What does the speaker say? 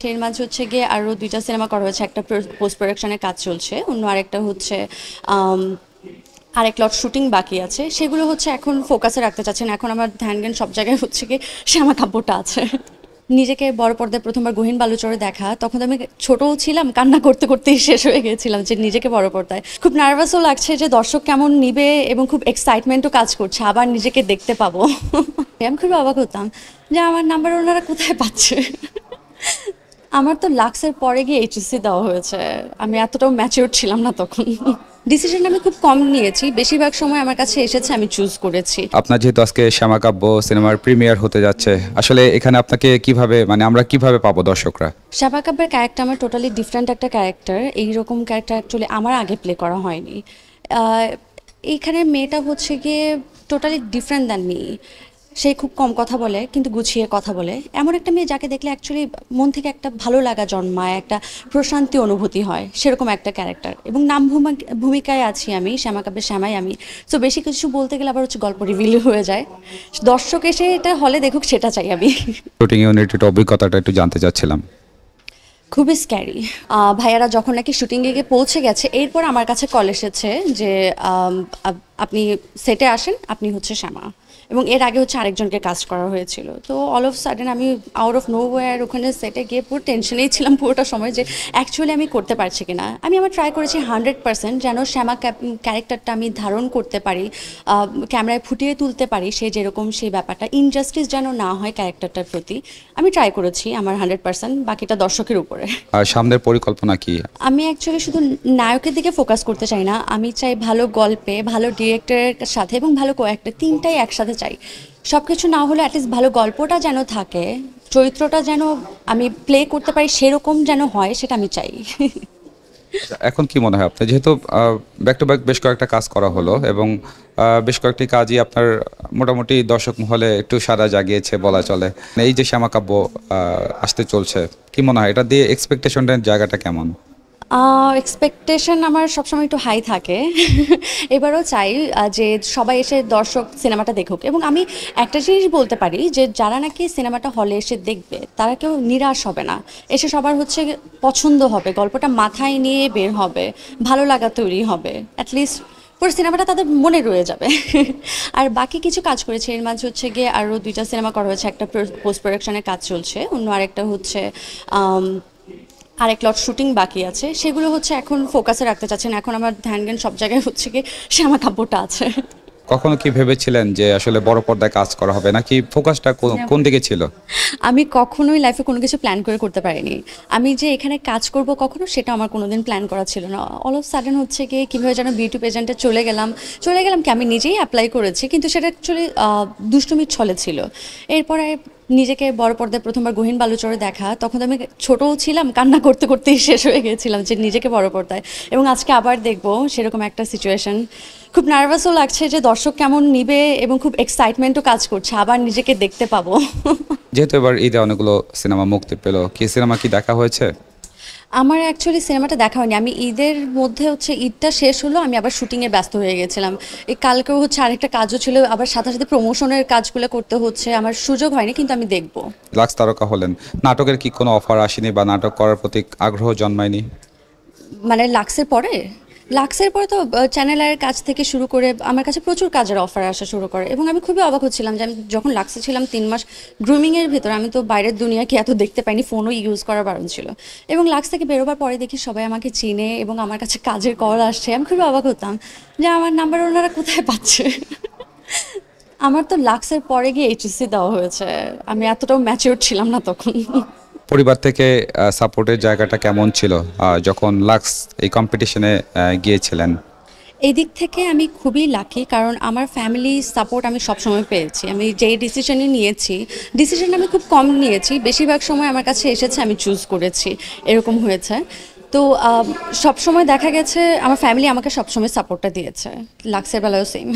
এর মাঝে হচ্ছে গিয়ে আরও ২টা সিনেমা করা হয়েছে। একটা পোস্ট প্রোডাকশনের কাজ চলছে, অন্য আরেকটা হচ্ছে আম, আরেক লট শুটিং বাকি আছে। সেগুলো হচ্ছে এখন ফোকাসে রাখতে চাচ্ছেন। এখন আমার ধ্যান জ্ঞান সব জায়গায় হচ্ছে কি শ্যামা কাব্যটা আছে। নিজেকে বড় পর্দায় প্রথমবার গহীন বালুচরে দেখা, তখন তো আমি ছোটও ছিলাম, কান্না করতে করতেই শেষ হয়ে গিয়েছিলাম যে নিজেকে বড় পর্দায়। খুব নার্ভাসও লাগছে যে দর্শক কেমন নিবে, এবং খুব এক্সাইটমেন্টও কাজ করছে আবার নিজেকে দেখতে পাবো। আমি খুবই অবাক হতাম যে আমার নাম্বার ওনারা কোথায় পাচ্ছে। আমার তো লাক্সের পরে গিয়ে এইচএসসি দেওয়া হয়েছে। আমি এতটাও ম্যাচিওর ছিলাম না তখন। ডিসিশন আমি খুব কম নিয়েছি, বেশিরভাগ সময় আমার কাছে এসেছে, আমি চুজ করেছি। আপনার যেহেতু আজকে শ্যামাকাব্য সিনেমার প্রিমিয়ার হতে যাচ্ছে, আসলে এখানে আপনাকে কিভাবে আমরা কিভাবে পাবো দর্শকরা? শ্যামা কাব্যের ক্যারেক্টার আমার টোটালি ডিফারেন্ট একটা ক্যারেক্টার। এইরকম ক্যারেক্টার অ্যাকচুয়ালি আমার আগে প্লে করা হয়নি। আহ, এইখানে মেয়েটা হচ্ছে গিয়ে টোটালি ডিফারেন্ট দ্যান মি। সে খুব কম কথা বলে কিন্তু গুছিয়ে কথা বলে, এমন একটা মেয়ে যাকে দেখলে অ্যাকচুয়ালি মন থেকে একটা ভালো লাগা জন্মায়, একটা প্রশান্তি অনুভূতি হয়, সেরকম একটা ক্যারেক্টার। এবং ভূমিকায় আছি আমি, শ্যামা কাব্যের শ্যামাই আমি। সো বেশি কিছু বলতে গেলে আবার হচ্ছে গল্প রিভিল হয়ে যায়। দর্শক এসে এটা হলে দেখুক, সেটা চাই আমি। শুটিং ইউনিটের অভিজ্ঞতাটা একটু জানতে চাচ্ছিলাম। খুবই স্ক্যারি। ভাইয়ারা যখন নাকি শুটিংয়ে গিয়ে পৌঁছে গেছে, এরপর আমার কাছে কল এসেছে যে আপনি সেটে আসেন, আপনি হচ্ছে শ্যামা। এবং এর আগে হচ্ছে আরেকজনকে কাস্ট করা হয়েছিল। তো অল অফ সাডেন আমি আউট অফ নো ওয়্যার ওখানে সেটে গিয়ে পুরো টেনশনেই ছিলাম পুরোটা সময় যে অ্যাকচুয়ালি আমি করতে পারছি কিনা। আমি আমার ট্রাই করেছি 100% যেন শ্যামা ক্যারেক্টারটা আমি ধারণ করতে পারি, ক্যামেরায় ফুটিয়ে তুলতে পারি সে যেরকম, সেই ব্যাপারটা ইনজাস্টিস যেন না হয় ক্যারেক্টারটার প্রতি। আমি ট্রাই করেছি আমার 100%, বাকিটা দর্শকের উপরে। আর সামনের পরিকল্পনা কি? আমি অ্যাকচুয়ালি শুধু নায়কের দিকে ফোকাস করতে চাই না, আমি চাই ভালো গল্পে, ভালো ডিরেক্টরের সাথে এবং ভালো কোঅ্যাক্টর, তিনটাই একসাথে চাই। সব কিছু না হলে অ্যাটলিস্ট ভালো গল্পটা যেন থাকে, চরিত্রটা যেন আমি প্লে করতে পারি সেরকম যেন হয়, সেটা আমি চাই। এখন কি মনে হয় আপনার, যেহেতু ব্যাক টু ব্যাক বেশ কয়েকটা কাজ করা হলো এবং বেশ কয়েকটি কাজই আপনার মোটামুটি দর্শক মহলে একটু সাড়া জাগিয়েছে বলা চলে, এই যে শ্যামাকাব্য আসতে চলছে, কি মনে হয় এটা দিয়ে এক্সপেকটেশনের জায়গাটা কেমন? এক্সপেকটেশন আমার সবসময় একটু হাই থাকে। এবারও চাই যে সবাই এসে দর্শক সিনেমাটা দেখুক। এবং আমি একটা জিনিস বলতে পারি যে যারা নাকি সিনেমাটা হলে এসে দেখবে তারা কেউ নিরাশ হবে না। এসে সবার হচ্ছে পছন্দ হবে, গল্পটা মাথায় নিয়ে বের হবে, ভালো লাগা তৈরি হবে, অ্যাটলিস্ট পুরো সিনেমাটা তাদের মনে রয়ে যাবে। আর বাকি কিছু কাজ করেছে, এর মাঝে হচ্ছে গিয়ে আরও 2টা সিনেমা করা হয়েছে। একটা পোস্ট প্রোডাকশনের কাজ চলছে, অন্য আরেকটা হচ্ছে আরেক লট শুটিং বাকি আছে। সেগুলো হচ্ছে এখন ফোকাসে রাখতে চাচ্ছেন। এখন আমার ধ্যান জ্ঞান সব জায়গায় হচ্ছে কি শ্যামা কাব্যটা আছে। কখনো কি ভেবেছিলেন যে আসলে বড় পর্দায় কাজ করা হবে, নাকি ফোকাসটা কোন দিকে ছিল? আমি কখনোই লাইফে কোনো কিছু প্ল্যান করে করতে পারিনি। আমি যে এখানে কাজ করব কখনো, সেটা আমার কোনোদিন প্ল্যান করা ছিল না। অল অফ সাডেন হচ্ছে গিয়ে কীভাবে যেন বিউটি পেজেন্টে চলে গেলাম কি আমি নিজেই অ্যাপ্লাই করেছি, কিন্তু সেটা অ্যাকচুয়ালি দুষ্টুমির ছলে ছিল। এরপরে নিজেকে বড় পর্দায় প্রথমবার গহীন বালুচরে দেখা, তখন তো আমি ছোটও ছিলাম, কান্না করতে করতেই শেষ হয়ে গিয়েছিলাম যে নিজেকে বড় পর্দায়। এবং আজকে আবার দেখবো সেরকম একটা সিচুয়েশন। খুব নার্ভাসও লাগছে যে দর্শক কেমন নিবে, এবং খুব এক্সাইটমেন্টও কাজ করছে আবার নিজেকে দেখতে পাবো। যেহেতু এবার ঈদে অনেকগুলো সিনেমা মুক্তি পেল, কি সিনেমা কি দেখা হয়েছে? আমার অ্যাকচুয়ালি সিনেমাটা দেখা হয়নি। আমি ঈদের মধ্যে হচ্ছে, ঈদটা শেষ হলো আমি আবার শুটিংয়ে ব্যস্ত হয়ে গেছিলাম। এই কালকেও হচ্ছে আরেকটা কাজও ছিল, আবার সাথে সাথে প্রমোশনের কাজগুলো করতে হচ্ছে, আমার সুযোগ হয়নি, কিন্তু আমি দেখবো। লাক্স তারকা হলেন, নাটকের কি কোনো অফার আসেনি বা নাটক করার প্রতি আগ্রহ জন্মায়নি? মানে লাক্সের পরে তো চ্যানেল আয়ের কাজ থেকে শুরু করে আমার কাছে প্রচুর কাজের অফার আসা শুরু করে। এবং আমি খুবই অবাক হচ্ছিলাম যে আমি যখন লাক্সে ছিলাম 3 মাস গ্রুমিংয়ের ভিতরে, আমি তো বাইরের দুনিয়াকে এত দেখতে পাইনি, ফোনও ইউজ করার বারণ ছিল। এবং লাক্স থেকে বেরোবার পরে দেখি সবাই আমাকে চিনে এবং আমার কাছে কাজের কল আসছে। আমি খুবই অবাক হতাম যে আমার নাম্বার ওনারা কোথায় পাচ্ছে। আমার তো লাক্সের পরে গিয়ে এইচএসসি দেওয়া হয়েছে। আমি এতটাও ম্যাচিওর ছিলাম না তখন। পরিবার থেকে সাপোর্টের জায়গাটা কেমন ছিল যখন লাক্স এই কম্পিটিশনে গিয়েছিলেন? এই দিক থেকে আমি খুবই লাকি, কারণ আমার ফ্যামিলি সাপোর্ট আমি সবসময় পেয়েছি। আমি যেই ডিসিশনই নিয়েছি, ডিসিশন আমি খুব কম নিয়েছি, বেশিরভাগ সময় আমার কাছে এসেছে, আমি চুজ করেছি, এরকম হয়েছে। তো সবসময় দেখা গেছে আমার ফ্যামিলি আমাকে সবসময় সাপোর্টটা দিয়েছে। লাক্সের বেলায়ও সেম।